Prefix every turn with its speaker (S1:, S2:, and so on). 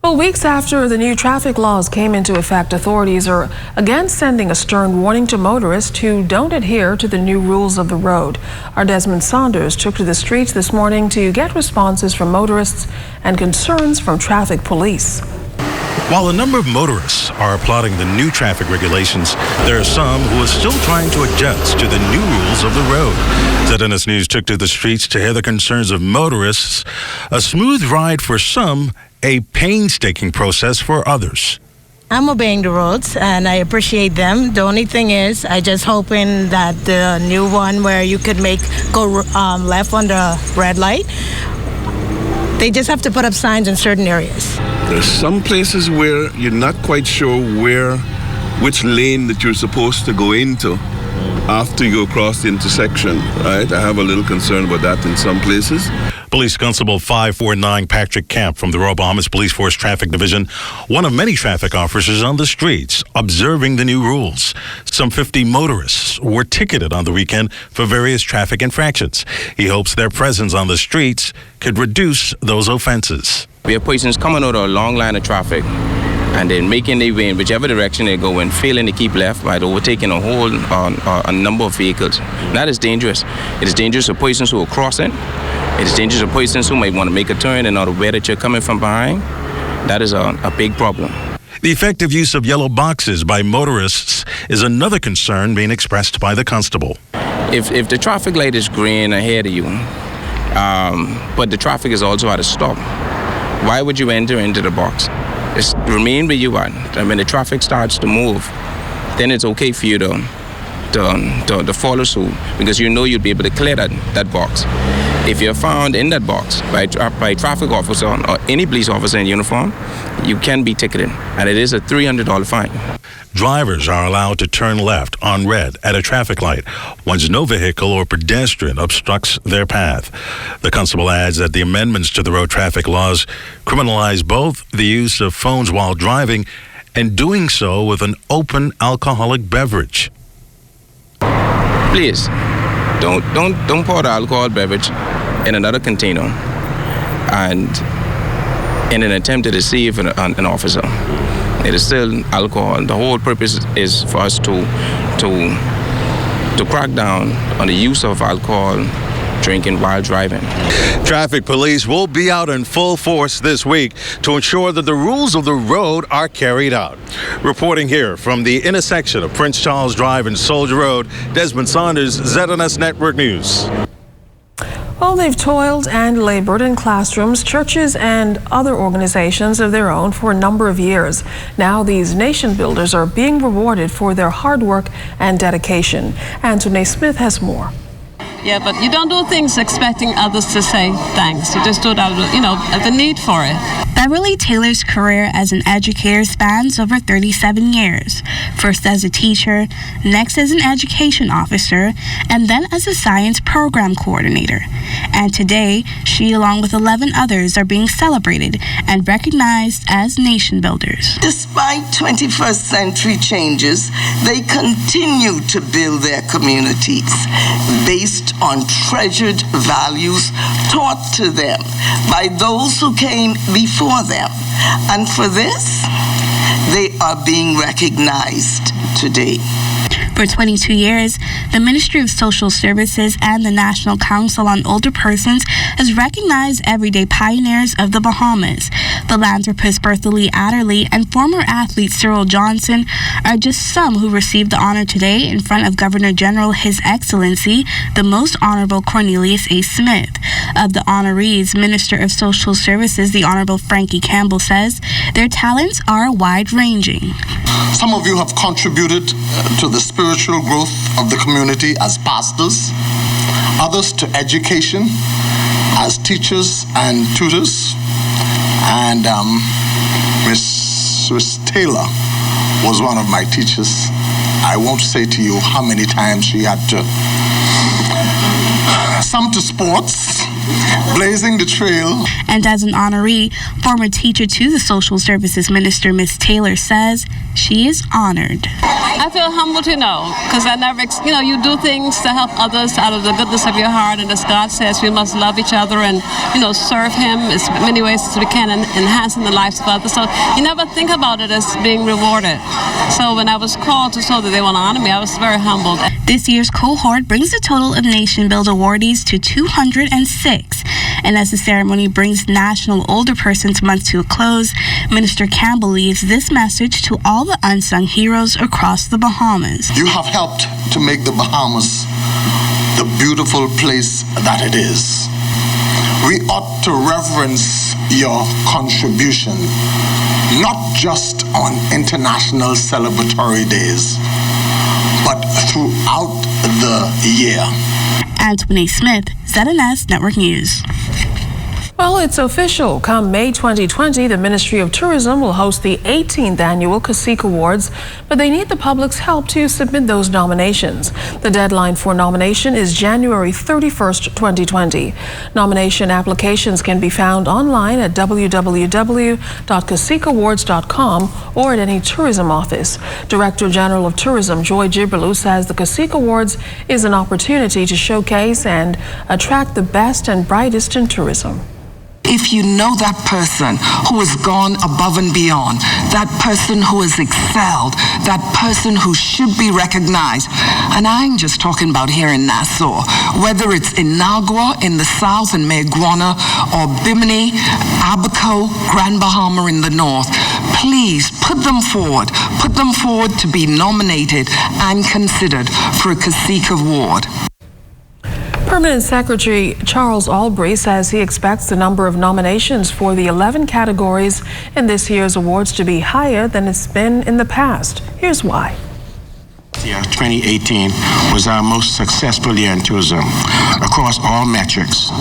S1: Well, weeks after the new traffic laws came into effect, authorities are again sending a stern warning to motorists who don't adhere to the new rules of the road. Our Desmond Saunders took to the streets this morning to get responses from motorists and concerns from traffic police.
S2: While a number of motorists are applauding the new traffic regulations, there are some who are still trying to adjust to the new rules of the road. ZNS News took to the streets to hear the concerns of motorists. A smooth ride for some, a painstaking process for others.
S3: I'm obeying the roads and I appreciate them. The only thing is, I just hoping that the new one where you could go left on the red light, they just have to put up signs in certain areas.
S4: There's some places where you're not quite sure which lane that you're supposed to go into after you go across the intersection, right? I have a little concern about that in some places.
S2: Police Constable 549 Patrick Camp from the Royal Bahamas Police Force Traffic Division, one of many traffic officers on the streets observing the new rules. Some 50 motorists were ticketed on the weekend for various traffic infractions. He hopes their presence on the streets could reduce those offenses.
S5: We have persons coming out of a long line of traffic and then making their way in whichever direction they go and failing to keep left by overtaking a number of vehicles. That is dangerous. It is dangerous for persons who are crossing. It is dangerous for persons who might want to make a turn and not aware that you're coming from behind. That is a big problem.
S2: The effective use of yellow boxes by motorists is another concern being expressed by the constable.
S5: If the traffic light is green ahead of you, but the traffic is also at a stop, why would you enter into the box? Just remain where you are. And when the traffic starts to move, then it's okay for you to follow suit, because you know you'll be able to clear that box. If you're found in that box by a traffic officer or any police officer in uniform, you can be ticketed, and it is a $300 fine.
S2: Drivers are allowed to turn left on red at a traffic light once no vehicle or pedestrian obstructs their path. The constable adds that the amendments to the road traffic laws criminalize both the use of phones while driving and doing so with an open alcoholic beverage.
S5: Please, don't pour the alcohol beverage in another container and in an attempt to deceive an officer. It is still alcohol. The whole purpose is for us to crack down on the use of alcohol drinking while driving.
S2: Traffic police will be out in full force this week to ensure that the rules of the road are carried out. Reporting here from the intersection of Prince Charles Drive and Soldier Road, Desmond Saunders, ZNS Network News.
S1: Well, they've toiled and labored in classrooms, churches, and other organizations of their own for a number of years. Now these nation builders are being rewarded for their hard work and dedication. Anthony Smith has more.
S6: Yeah, but you don't do things expecting others to say thanks. You just do it out of, the need for it.
S7: Beverly Taylor's career as an educator spans over 37 years. First as a teacher, next as an education officer, and then as a science program coordinator. And today, she along with 11 others are being celebrated and recognized as nation builders.
S8: Despite 21st century changes, they continue to build their communities based on treasured values taught to them by those who came before them. And for this, they are being recognized today.
S7: For 22 years, the Ministry of Social Services and the National Council on Older Persons has recognized everyday pioneers of the Bahamas. Philanthropist Bertha Lee Adderley and former athlete Cyril Johnson are just some who received the honor today in front of Governor General His Excellency, the Most Honorable Cornelius A. Smith. Of the honorees, Minister of Social Services, the Honorable Frankie Campbell, says their talents are wide-ranging.
S9: Some of you have contributed to the spiritual growth of the community as pastors, others to education as teachers and tutors, and Miss Taylor was one of my teachers. I won't say to you how many times she had to. Some to sports, blazing the trail.
S7: And as an honoree, former teacher to the Social Services Minister, Ms. Taylor, says she is honored.
S6: I feel humbled to know, because I never, you do things to help others out of the goodness of your heart, and as God says, we must love each other and, serve Him as many ways as we can, and enhancing the lives of others. So you never think about it as being rewarded. So when I was called to show that they want to honor me, I was very humbled.
S7: This year's cohort brings the total of Nation Build awardees to 206. And as the ceremony brings National Older Persons Month to a close, Minister Campbell leaves this message to all the unsung heroes across the Bahamas.
S9: You have helped to make the Bahamas the beautiful place that it is. We ought to reverence your contribution, not just on international celebratory days, but throughout the year.
S7: Anthony Smith, ZNS Network News.
S1: Well, it's official. Come May 2020, the Ministry of Tourism will host the 18th annual CACIC Awards, but they need the public's help to submit those nominations. The deadline for nomination is January 31st, 2020. Nomination applications can be found online at www.cacicawards.com or at any tourism office. Director General of Tourism Joy Jibrelu says the CACIC Awards is an opportunity to showcase and attract the best and brightest in tourism.
S8: If you know that person who has gone above and beyond, that person who has excelled, that person who should be recognized, and I ain't just talking about here in Nassau, whether it's in Nagua in the south and Mayaguana, or Bimini, Abaco, Grand Bahama in the north, please put them forward to be nominated and considered for a CACIC Award.
S1: Permanent Secretary Charles Albury says he expects the number of nominations for the 11 categories in this year's awards to be higher than it's been in the past. Here's why.
S10: Year 2018 was our most successful year in tourism across all metrics.